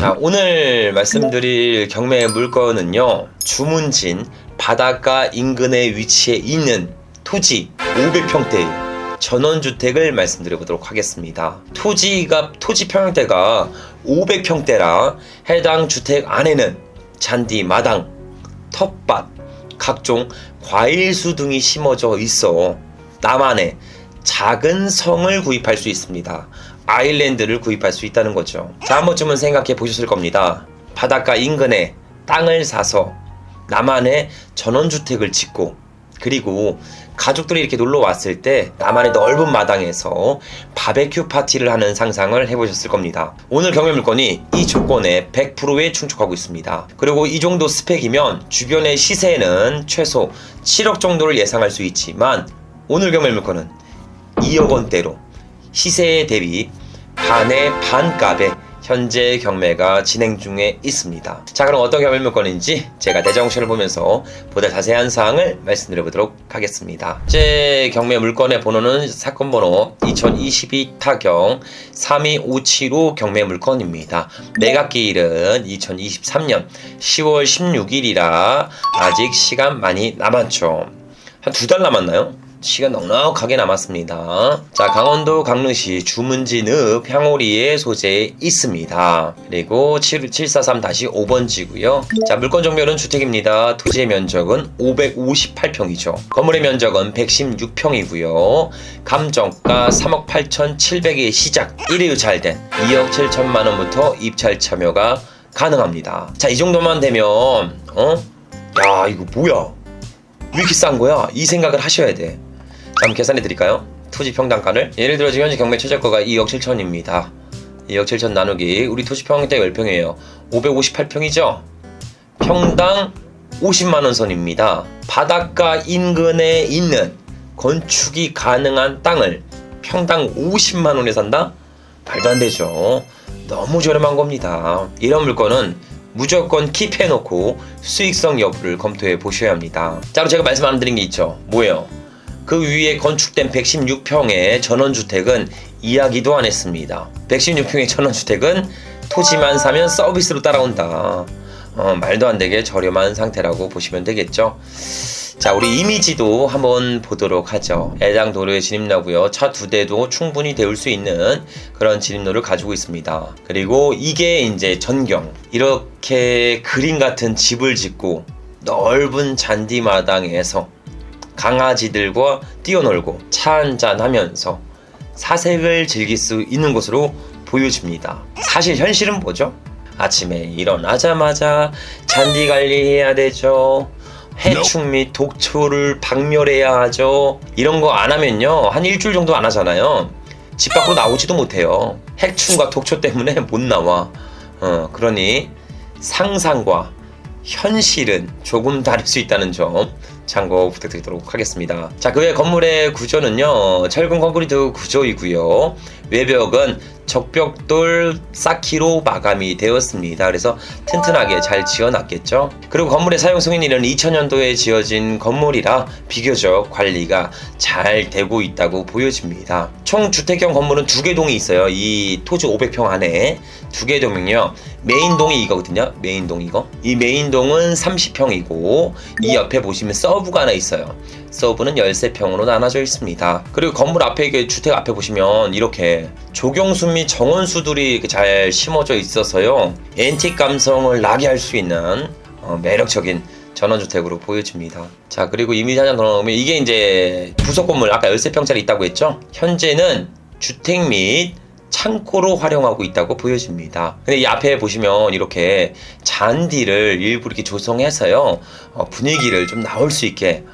자, 오늘 말씀드릴 경매 물건은요, 주문진 바닷가 인근에 위치해 있는 토지 500평대 전원주택을 말씀드려 보도록 하겠습니다. 토지 평형대가 500평대라 해당 주택 안에는 잔디, 마당, 텃밭, 각종 과일수 등이 심어져 있어 나만의 작은 성을 구입할 수 있습니다. 아일랜드를 구입할 수 있다는 거죠. 자, 한 번쯤은 생각해 보셨을 겁니다. 바닷가 인근에 땅을 사서 나만의 전원주택을 짓고, 그리고 가족들이 이렇게 놀러 왔을 때 나만의 넓은 마당에서 바베큐 파티를 하는 상상을 해보셨을 겁니다. 오늘 경매 물건이 이 조건에 100%에 충족하고 있습니다. 그리고 이 정도 스펙이면 주변의 시세는 최소 7억 정도를 예상할 수 있지만, 오늘 경매 물건은 2억 원대로 시세에 대비 반의 반값에 현재 경매가 진행 중에 있습니다. 자, 그럼 어떤 경매 물건인지 제가 대정신을 보면서 보다 자세한 사항을 말씀드려 보도록 하겠습니다. 제 경매 물건의 번호는 사건 번호 2022 타경 32575 경매 물건입니다. 매각기일은 2023년 10월 16일이라 아직 시간 많이 남았죠. 한 2달 남았나요? 시간 넉넉하게 남았습니다. 자, 강원도 강릉시 주문진읍 향오리에 소재해 있습니다. 그리고 743-5번지고요. 자, 물건 종별은 주택입니다. 토지의 면적은 558평이죠. 건물의 면적은 116평이고요. 감정가 3억 8,700에 시작, 1회 유찰된 2억 7천만 원부터 입찰 참여가 가능합니다. 자, 이 정도만 되면 야, 이거 뭐야? 왜 이렇게 싼 거야? 이 생각을 하셔야 돼. 자, 한번 계산해 드릴까요? 토지 평당가를. 예를 들어 지금 현재 경매 최저가가 2억 7천입니다. 2억 7천 나누기 우리 토지 평형대 10평이에요. 558평이죠? 평당 50만원 선입니다. 바닷가 인근에 있는 건축이 가능한 땅을 평당 50만원에 산다? 말도 안 되죠. 너무 저렴한 겁니다. 이런 물건은 무조건 킵해놓고 수익성 여부를 검토해 보셔야 합니다. 자, 그럼 제가 말씀 안 드린 게 있죠. 뭐예요? 그 위에 건축된 116평의 전원주택은 이야기도 안 했습니다. 116평의 전원주택은 토지만 사면 서비스로 따라온다. 말도 안 되게 저렴한 상태라고 보시면 되겠죠. 자, 우리 이미지도 한번 보도록 하죠. 해당 도로에 진입로고요. 차 2대도 충분히 데울 수 있는 그런 진입로를 가지고 있습니다. 그리고 이게 이제 전경. 이렇게 그림 같은 집을 짓고 넓은 잔디마당에서 강아지들과 뛰어놀고 차 한잔 하면서 사색을 즐길 수 있는 곳으로 보여집니다. 사실 현실은 뭐죠? 아침에 일어나자마자 잔디 관리해야 되죠. 해충 및 독초를 박멸해야 하죠. 이런 거 안 하면요, 한 일주일 정도 안 하잖아요. 집 밖으로 나오지도 못해요. 해충과 독초 때문에 못 나와. 그러니 상상과 현실은 조금 다를 수 있다는 점 참고 부탁드리도록 하겠습니다. 자, 그 외 건물의 구조는요, 철근 콘크리트 구조이고요. 외벽은 적벽돌 쌓기로 마감이 되었습니다. 그래서 튼튼하게 잘 지어놨겠죠. 그리고 건물의 사용 승인일은 2000년도에 지어진 건물이라 비교적 관리가 잘 되고 있다고 보여집니다. 총 주택형 건물은 2개 동이 있어요. 이 토지 500평 안에 2개 동이요. 메인동이 이거거든요. 메인동 이거. 이 메인동은 30평이고 이 옆에 보시면 서브가 하나 있어요. 서브는 13평으로 나눠져 있습니다. 그리고 건물 앞에, 이게 주택 앞에 보시면 이렇게 조경수 및 정원수들이 이렇게 잘 심어져 있어서요, 앤틱 감성을 나게 할 수 있는 매력적인 전원주택으로 보여집니다. 자, 그리고 이미지 하나 더 넣으면 이게 이제 부속 건물, 아까 13평짜리 있다고 했죠? 현재는 주택 및 창고로 활용하고 있다고 보여집니다. 근데 이 앞에 보시면 이렇게 잔디를 일부 이렇게 조성해서요, 분위기를 좀 나올 수 있게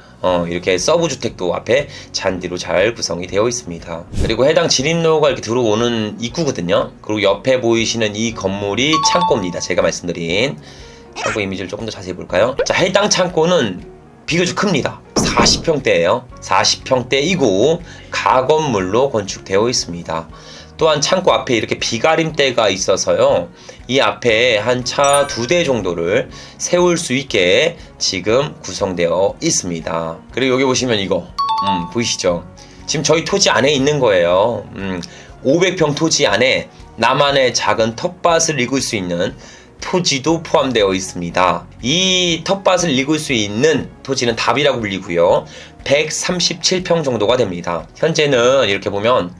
이렇게 서브 주택도 앞에 잔디로 잘 구성이 되어 있습니다. 그리고 해당 진입로가 이렇게 들어오는 입구거든요. 그리고 옆에 보이시는 이 건물이 창고입니다. 제가 말씀드린 창고 이미지를 조금 더 자세히 볼까요? 자, 해당 창고는 비교적 큽니다. 40평대예요. 40평대이고 가건물로 건축되어 있습니다. 또한 창고 앞에 이렇게 비가림대가 있어서요, 이 앞에 한 차 2대 정도를 세울 수 있게 지금 구성되어 있습니다. 그리고 여기 보시면 이거 보이시죠? 지금 저희 토지 안에 있는 거예요. 500평 토지 안에 나만의 작은 텃밭을 읽을 수 있는 토지도 포함되어 있습니다. 이 텃밭을 읽을 수 있는 토지는 답이라고 불리고요. 137평 정도가 됩니다. 현재는 이렇게 보면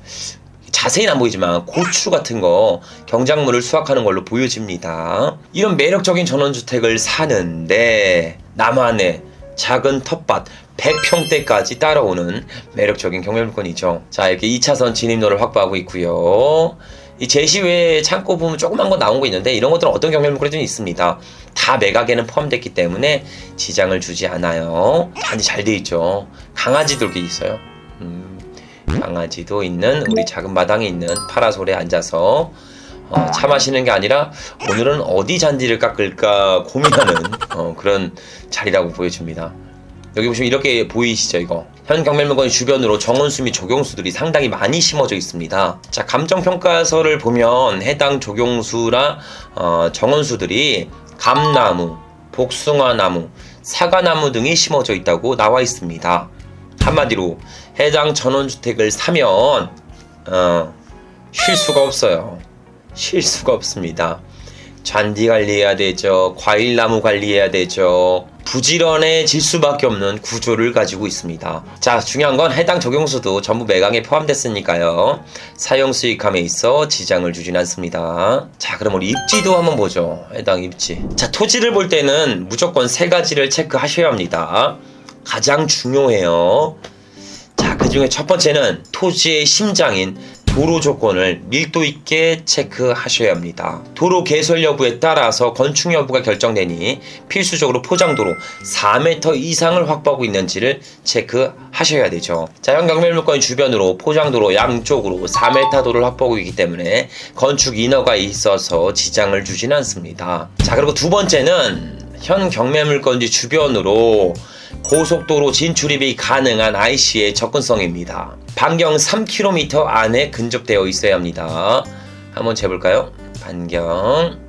자세히는 안 보이지만 고추 같은 거 경작물을 수확하는 걸로 보여집니다. 이런 매력적인 전원주택을 사는데 나만의 작은 텃밭 100평대까지 따라오는 매력적인 경매물건이죠. 자, 이렇게 2차선 진입로를 확보하고 있고요. 이 제시 외에 창고 보면 조그만 거 나온 거 있는데 이런 것들은 어떤 경매물건이 좀 있습니다. 다 매각에는 포함됐기 때문에 지장을 주지 않아요. 단지 잘 돼 있죠. 강아지도 이렇게 있어요. 강아지도 있는 우리 작은 마당에 있는 파라솔에 앉아서 차 마시는 게 아니라 오늘은 어디 잔디를 깎을까 고민하는 그런 자리라고 보여집니다. 여기 보시면 이렇게 보이시죠? 이거 현 경매물건 주변으로 정원수 및 조경수들이 상당히 많이 심어져 있습니다. 자, 감정평가서를 보면 해당 조경수나 정원수들이 감나무, 복숭아나무, 사과나무 등이 심어져 있다고 나와 있습니다. 한마디로 해당 전원주택을 사면 쉴 수가 없어요. 쉴 수가 없습니다. 잔디 관리해야 되죠. 과일나무 관리해야 되죠. 부지런해질 수밖에 없는 구조를 가지고 있습니다. 자, 중요한 건 해당 적용수도 전부 매각에 포함됐으니까요. 사용 수익함에 있어 지장을 주진 않습니다. 자, 그럼 우리 입지도 한번 보죠. 해당 입지. 자, 토지를 볼 때는 무조건 세 가지를 체크하셔야 합니다. 가장 중요해요. 자, 그 중에 첫 번째는 토지의 심장인 도로 조건을 밀도 있게 체크하셔야 합니다. 도로 개설 여부에 따라서 건축 여부가 결정되니 필수적으로 포장도로 4m 이상을 확보하고 있는지를 체크하셔야 되죠. 자, 현 경매물건 주변으로 포장도로 양쪽으로 4m 도를 확보하고 있기 때문에 건축 인허가 있어서 지장을 주진 않습니다. 자, 그리고 두 번째는 현 경매물건지 주변으로 고속도로 진출입이 가능한 IC의 접근성입니다. 반경 3km 안에 근접되어 있어야 합니다. 한번 재볼까요? 반경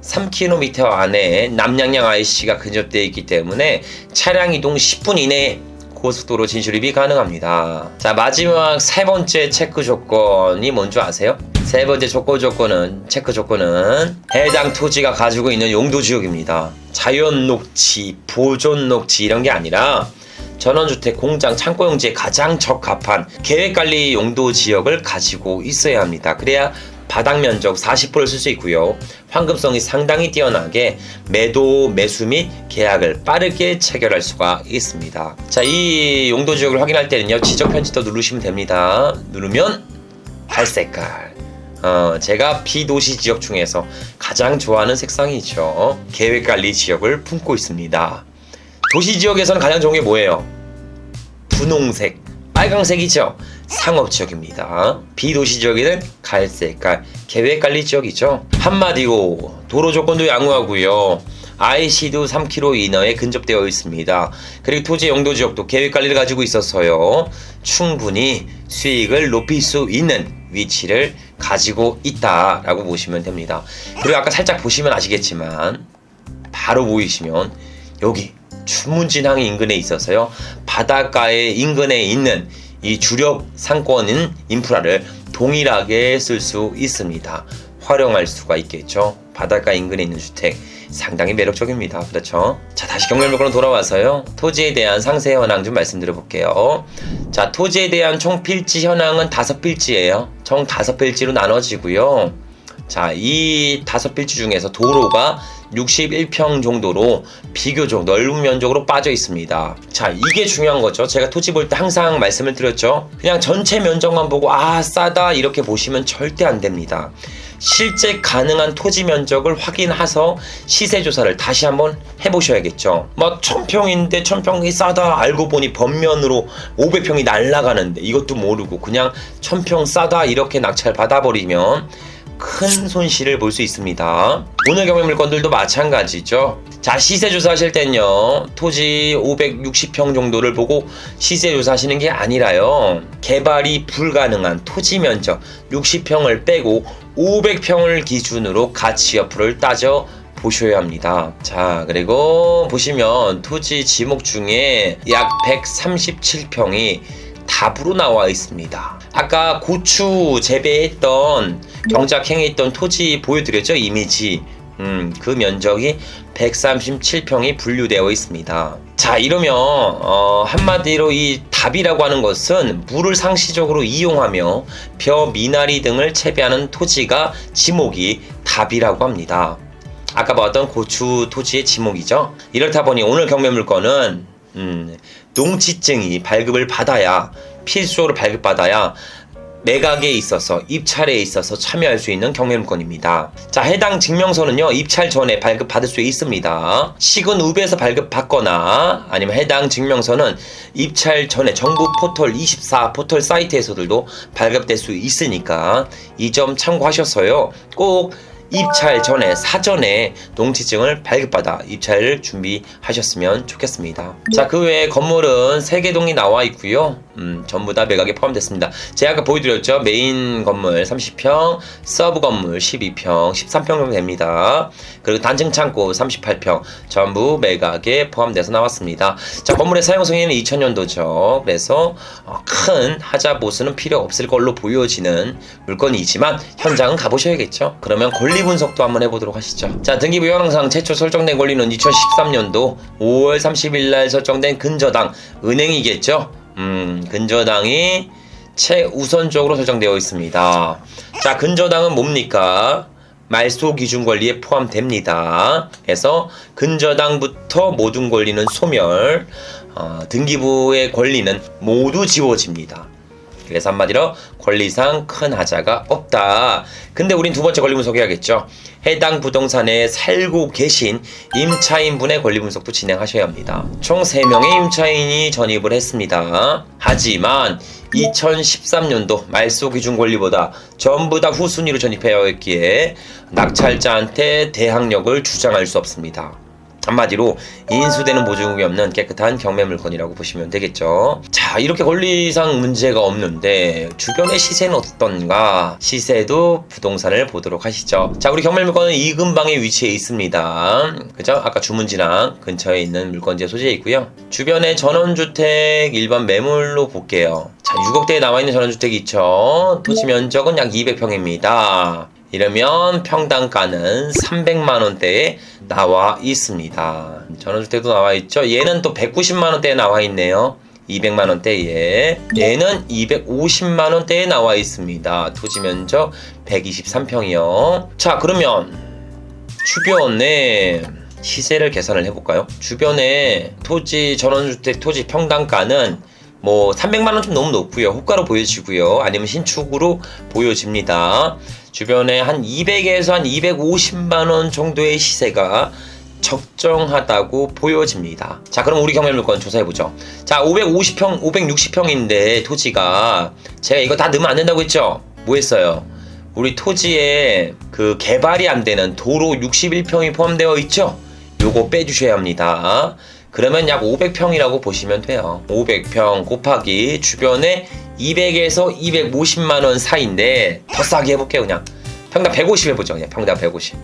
3km 안에 남양양 IC가 근접되어 있기 때문에 차량 이동 10분 이내에 고속도로 진출입이 가능합니다. 자, 마지막 세 번째 체크 조건이 뭔지 아세요? 세 번째 체크 조건은 해당 토지가 가지고 있는 용도 지역입니다. 자연 녹지, 보존 녹지 이런 게 아니라 전원주택, 공장, 창고용지에 가장 적합한 계획관리 용도 지역을 가지고 있어야 합니다. 그래야 바닥 면적 40%를 쓸 수 있고요. 환급성이 상당히 뛰어나게 매도, 매수 및 계약을 빠르게 체결할 수가 있습니다. 자, 이 용도 지역을 확인할 때는요. 지적 편집도 누르시면 됩니다. 누르면 갈색깔. 제가 비도시 지역 중에서 가장 좋아하는 색상이죠. 계획관리 지역을 품고 있습니다. 도시 지역에서는 가장 좋은 게 뭐예요? 분홍색, 빨강색이죠. 상업지역입니다. 비도시 지역에는 갈색깔, 계획관리 지역이죠. 한마디로 도로 조건도 양호하고요. IC도 3km 이내에 근접되어 있습니다. 그리고 토지 용도 지역도 계획관리를 가지고 있어서요. 충분히 수익을 높일 수 있는 위치를 가지고 있다라고 보시면 됩니다. 그리고 아까 살짝 보시면 아시겠지만 바로 보이시면 여기 주문진항 인근에 있어서요. 바닷가에 인근에 있는 이 주력 상권인 인프라를 동일하게 쓸 수 있습니다. 활용할 수가 있겠죠. 바닷가 인근에 있는 주택 상당히 매력적입니다. 그렇죠? 자, 다시 경매물건으로 돌아와서요. 토지에 대한 상세 현황 좀 말씀드려 볼게요. 자, 토지에 대한 총 필지 현황은 5필지예요. 총 5필지로 나눠지고요. 자, 이 5필지 중에서 도로가 61평 정도로 비교적 넓은 면적으로 빠져 있습니다. 자, 이게 중요한 거죠. 제가 토지 볼 때 항상 말씀을 드렸죠. 그냥 전체 면적만 보고 싸다 이렇게 보시면 절대 안 됩니다. 실제 가능한 토지 면적을 확인해서 시세 조사를 다시 한번 해보셔야겠죠. 1000평인데 1000평이 싸다 알고 보니 번면으로 500평이 날아가는데 이것도 모르고 그냥 1000평 싸다 이렇게 낙찰 받아버리면 큰 손실을 볼 수 있습니다. 오늘 경매물건들도 마찬가지죠. 자, 시세조사 하실 땐요, 토지 560평 정도를 보고 시세조사 하시는 게 아니라요, 개발이 불가능한 토지 면적 60평을 빼고 500평을 기준으로 가치 여부를 따져 보셔야 합니다. 자, 그리고 보시면 토지 지목 중에 약 137평이 답으로 나와 있습니다. 아까 고추 재배했던 경작행에 있던 토지 보여드렸죠? 이미지. 그 면적이 137평이 분류되어 있습니다. 자, 이러면 한마디로 이 답이라고 하는 것은 물을 상시적으로 이용하며 벼, 미나리 등을 채비하는 토지가 지목이 답이라고 합니다. 아까 봤던 고추 토지의 지목이죠. 이렇다 보니 오늘 경매물건은 농지증이 발급을 받아야, 필수적으로 발급받아야 매각에 있어서, 입찰에 있어서 참여할 수 있는 경매물건입니다. 자, 해당 증명서는요, 입찰 전에 발급받을 수 있습니다. 시군읍에서 발급받거나 아니면 해당 증명서는 입찰 전에 정부 포털 24 포털 사이트에서도 발급될 수 있으니까 이 점 참고하셔서요, 꼭 입찰 전에 사전에 농지증을 발급받아 입찰을 준비하셨으면 좋겠습니다. 자, 그 외에 건물은 3개 동이 나와 있고요. 전부 다 매각에 포함됐습니다. 제가 아까 보여드렸죠. 메인 건물 30평, 서브 건물 12평, 13평 정도 됩니다. 그리고 단층 창고 38평 전부 매각에 포함돼서 나왔습니다. 자, 건물의 사용승인은 2000년도죠. 그래서 큰 하자 보수는 필요 없을 걸로 보여지는 물건이지만 현장은 가보셔야겠죠. 그러면 권리 분석도 한번 해보도록 하시죠. 자, 등기부 현황상 최초 설정된 권리는 2013년도 5월 30일 날 설정된 근저당 은행이겠죠. 근저당이 최우선적으로 설정되어 있습니다. 자, 근저당은 뭡니까? 말소 기준 권리에 포함됩니다. 그래서 근저당부터 모든 권리는 소멸, 등기부의 권리는 모두 지워집니다. 그래서 한마디로 권리상 큰 하자가 없다. 근데 우린 두 번째 권리 분석해야겠죠. 해당 부동산에 살고 계신 임차인분의 권리 분석도 진행하셔야 합니다. 총 3명의 임차인이 전입을 했습니다. 하지만 2013년도 말소 기준 권리보다 전부 다 후순위로 전입해야 했기에 낙찰자한테 대항력을 주장할 수 없습니다. 한마디로 인수되는 보증금이 없는 깨끗한 경매물건이라고 보시면 되겠죠. 자, 이렇게 권리상 문제가 없는데 주변의 시세는 어떤가? 시세도 부동산을 보도록 하시죠. 자, 우리 경매물건은 이근방에 위치해 있습니다. 그죠? 아까 주문지랑 근처에 있는 물건지에 소재해 있고요. 주변에 전원주택 일반 매물로 볼게요. 자, 6억대에 나와있는 전원주택이 있죠. 토지 면적은 약 200평입니다. 이러면 평당가는 300만원대에 나와 있습니다. 전원주택도 나와 있죠. 얘는 또 190만원대에 나와 있네요. 200만원대에. 얘는 250만원대에 나와 있습니다. 토지 면적 123평이요. 자, 그러면 주변에 시세를 계산을 해볼까요? 주변에 토지, 전원주택 토지 평당가는 뭐 300만원 좀 너무 높고요. 호가로 보여지고요. 아니면 신축으로 보여집니다. 주변에 한 200에서 한 250만원 정도의 시세가 적정하다고 보여집니다. 자, 그럼 우리 경매물건 조사해보죠. 자, 550평, 560평인데 토지가 제가 이거 다 넣으면 안 된다고 했죠? 뭐 했어요? 우리 토지에 그 개발이 안 되는 도로 61평이 포함되어 있죠? 요거 빼주셔야 합니다. 그러면 약 500평이라고 보시면 돼요. 500평 곱하기 주변에 200에서 250만원 사이인데 더 싸게 해볼게요. 그냥 평당 150 해보죠. 그냥 평당 150.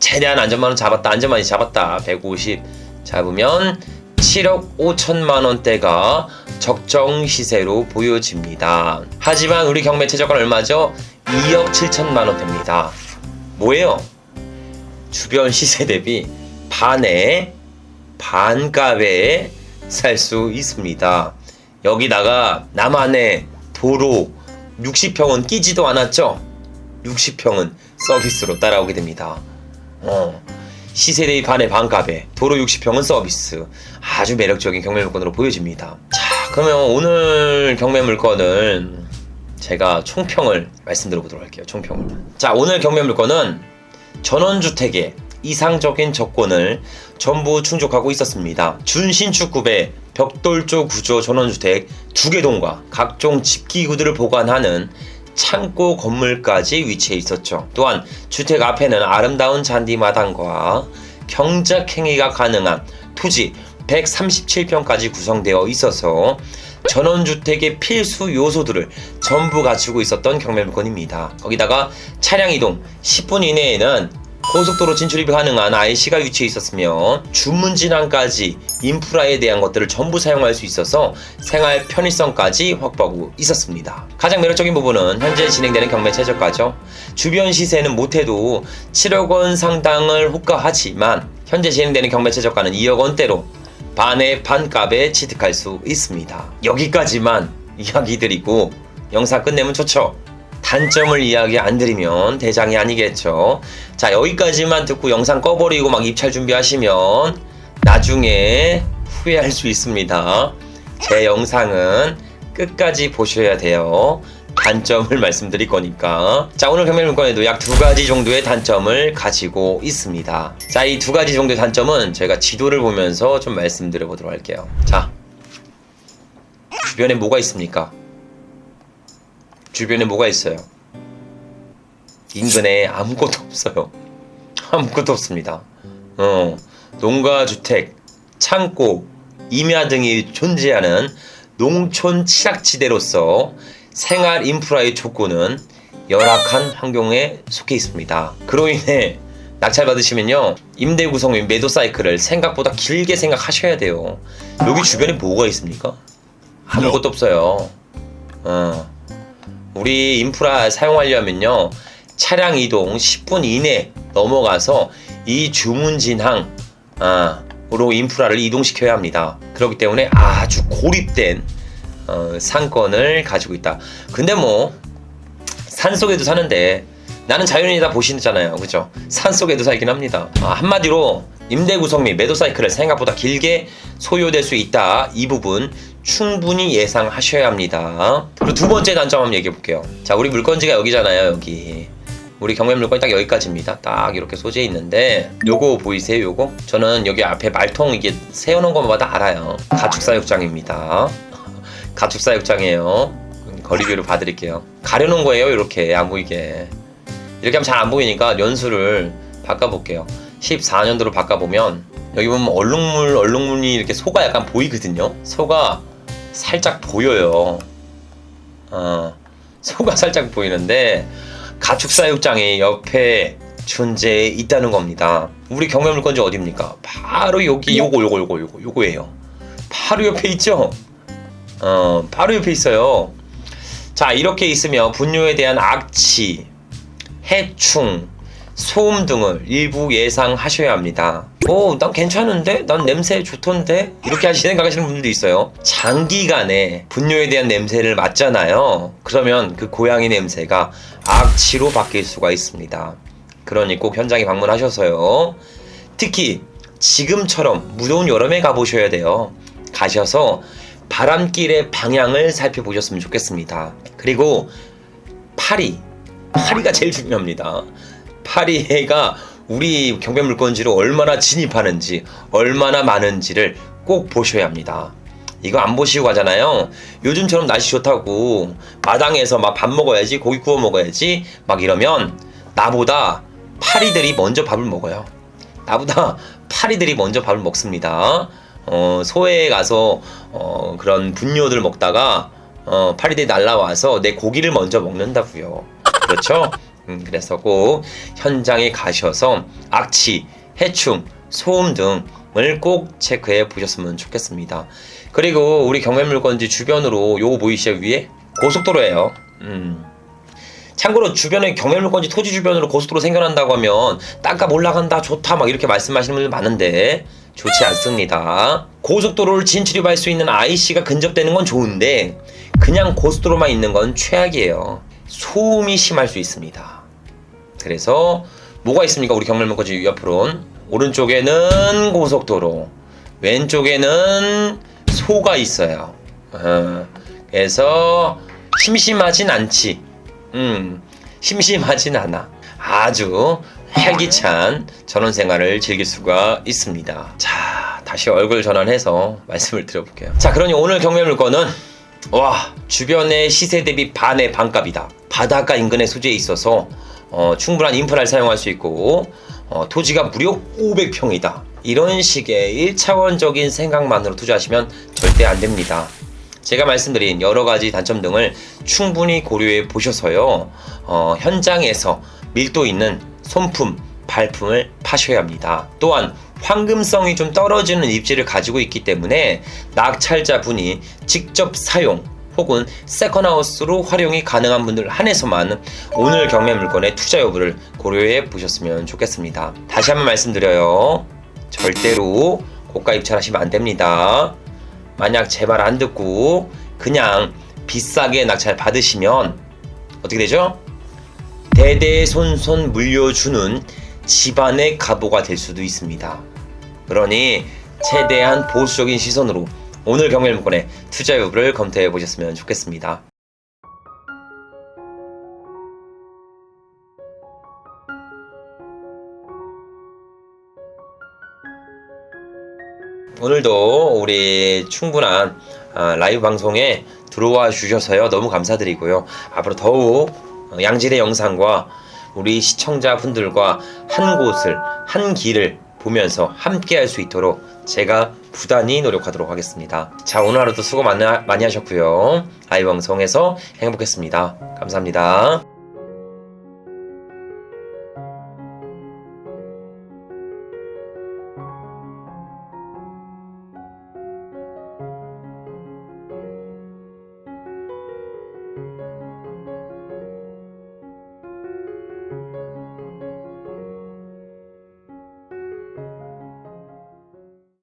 최대한 안전만원 잡았다. 안전만이 잡았다. 150 잡으면 7억 5천만원대가 적정 시세로 보여집니다. 하지만 우리 경매 최저가는 얼마죠? 2억 7천만원대입니다. 뭐예요? 주변 시세 대비 반값에 살 수 있습니다. 여기다가 나만의 도로 60평은 끼지도 않았죠? 60평은 서비스로 따라오게 됩니다. 시세 대비 반값에 도로 60평은 서비스. 아주 매력적인 경매물건으로 보여집니다. 자, 그러면 오늘 경매물건은 제가 총평을 말씀드려 보도록 할게요. 총평을. 자, 오늘 경매물건은 전원주택의 이상적인 조건을 전부 충족하고 있었습니다. 준신축급의 벽돌조 구조 전원주택 2개 동과 각종 집기구들을 보관하는 창고 건물까지 위치해 있었죠. 또한 주택 앞에는 아름다운 잔디마당과 경작행위가 가능한 토지 137평까지 구성되어 있어서 전원주택의 필수 요소들을 전부 갖추고 있었던 경매물건입니다. 거기다가 차량 이동 10분 이내에는 고속도로 진출이 가능한 IC가 위치해 있었으며 주문진항까지 인프라에 대한 것들을 전부 사용할 수 있어서 생활 편의성까지 확보하고 있었습니다. 가장 매력적인 부분은 현재 진행되는 경매 최저가죠. 주변 시세는 못해도 7억 원 상당을 호가하지만 현재 진행되는 경매 최저가는 2억 원대로 반의 반값에 취득할 수 있습니다. 여기까지만 이야기 드리고 영상 끝내면 좋죠. 단점을 이야기 안 드리면 대장이 아니겠죠. 자, 여기까지만 듣고 영상 꺼버리고 막 입찰 준비하시면 나중에 후회할 수 있습니다. 제 영상은 끝까지 보셔야 돼요. 단점을 말씀드릴 거니까. 자, 오늘 경매 물건에도 약 2가지 정도의 단점을 가지고 있습니다. 자, 이 2가지 정도의 단점은 제가 지도를 보면서 좀 말씀드려 보도록 할게요. 자, 주변에 뭐가 있습니까? 주변에 뭐가 있어요? 인근에 아무것도 없어요. 아무것도 없습니다. 농가주택, 창고, 임야 등이 존재하는 농촌 취약지대로서 생활 인프라의 조건은 열악한 환경에 속해 있습니다. 그로 인해 낙찰 받으시면요, 임대 구성 및 매도 사이클을 생각보다 길게 생각하셔야 돼요. 여기 주변에 뭐가 있습니까? 아무것도 없어요. 우리 인프라 사용하려면요, 차량 이동 10분 이내 넘어가서 이 주문진항으로 인프라를 이동시켜야 합니다. 그렇기 때문에 아주 고립된 상권을 가지고 있다. 근데 뭐 산속에도 사는데 나는 자연인이다 보시잖아요. 그죠? 산속에도 살긴 합니다. 한마디로 임대 구성 및 매도 사이클을 생각보다 길게 소요될 수 있다. 이 부분 충분히 예상하셔야 합니다. 그리고 두 번째 단점 한번 얘기해 볼게요. 자, 우리 물건지가 여기잖아요. 여기 우리 경매 물건이 딱 여기까지입니다. 딱 이렇게 소재 있는데, 요거 보이세요? 요거 저는 여기 앞에 말통 이게 세워놓은 것마다 알아요. 가축사육장입니다. 가축사육장이에요. 거리비를 봐드릴게요. 가려놓은 거예요. 이렇게 안 보이게. 이렇게 하면 잘 안 보이니까 연수를 바꿔볼게요. 14년도로 바꿔보면 여기 보면 얼룩무늬 이렇게 소가 약간 보이거든요. 소가 살짝 보여요. 소가 살짝 보이는데 가축사육장이 옆에 존재해 있다는 겁니다. 우리 경매 물건지 어디입니까? 바로 여기 요거예요. 바로 옆에 있죠? 바로 옆에 있어요. 자, 이렇게 있으면 분뇨에 대한 악취, 해충, 소음 등을 일부 예상하셔야 합니다. 난 괜찮은데? 난 냄새 좋던데? 이렇게 생각하시는 분들도 있어요. 장기간에 분뇨에 대한 냄새를 맡잖아요. 그러면 그 고양이 냄새가 악취로 바뀔 수가 있습니다. 그러니 꼭 현장에 방문하셔서요. 특히 지금처럼 무더운 여름에 가보셔야 돼요. 가셔서 바람길의 방향을 살펴보셨으면 좋겠습니다. 그리고 파리가 제일 중요합니다. 파리가 우리 경매 물건지로 얼마나 진입하는지, 얼마나 많은지를 꼭 보셔야 합니다. 이거 안 보시고 가잖아요. 요즘처럼 날씨 좋다고 마당에서 막 밥 먹어야지, 고기 구워 먹어야지 막 이러면 나보다 파리들이 먼저 밥을 먹어요. 나보다 파리들이 먼저 밥을 먹습니다. 소에 가서 그런 분뇨들 먹다가 파리들이 날라와서 내 고기를 먼저 먹는다고요. 그렇죠? 그래서 꼭 현장에 가셔서 악취, 해충, 소음 등을 꼭 체크해 보셨으면 좋겠습니다. 그리고 우리 경매 물건지 주변으로 요거 보이시죠? 위에 고속도로예요. 참고로 주변에 경매 물건지 토지 주변으로 고속도로 생겨난다고 하면 땅값 올라간다, 좋다 막 이렇게 말씀하시는 분들 많은데 좋지 않습니다. 고속도로를 진출입할 수 있는 IC가 근접되는 건 좋은데 그냥 고속도로만 있는 건 최악이에요. 소음이 심할 수 있습니다. 그래서 뭐가 있습니까? 우리 경매 물건지 옆으로는 오른쪽에는 고속도로, 왼쪽에는 소가 있어요. 그래서 심심하진 않지. 심심하진 않아. 아주 활기찬 전원생활을 즐길 수가 있습니다. 자, 다시 얼굴 전환해서 말씀을 드려볼게요. 자, 그러니 오늘 경매 물건은 주변의 시세 대비 반의 반값이다. 바닷가 인근에 소재해 있어서 충분한 인프라를 사용할 수 있고 토지가 무려 500평이다. 이런 식의 1차원적인 생각만으로 투자하시면 절대 안 됩니다. 제가 말씀드린 여러가지 단점 등을 충분히 고려해 보셔서요, 현장에서 밀도 있는 손품, 발품을 파셔야 합니다. 또한 황금성이 좀 떨어지는 입지를 가지고 있기 때문에 낙찰자분이 직접 사용 혹은 세컨하우스로 활용이 가능한 분들 한해서만 오늘 경매 물건의 투자 여부를 고려해 보셨으면 좋겠습니다. 다시 한번 말씀드려요. 절대로 고가 입찰하시면 안 됩니다. 만약 제 말 안 듣고 그냥 비싸게 낙찰 받으시면 어떻게 되죠? 대대손손 물려주는 집안의 가보가 될 수도 있습니다. 그러니 최대한 보수적인 시선으로 오늘 경매 물건의 투자 여부를 검토해 보셨으면 좋겠습니다. 오늘도 우리 충분한 라이브 방송에 들어와 주셔서요 너무 감사드리고요. 앞으로 더욱 양질의 영상과 우리 시청자분들과 한 곳을 한 길을 보면서 함께 할 수 있도록 제가 부단히 노력하도록 하겠습니다. 자, 오늘 하루도 수고 많이 하셨고요. 라이브 방송에서 행복했습니다. 감사합니다.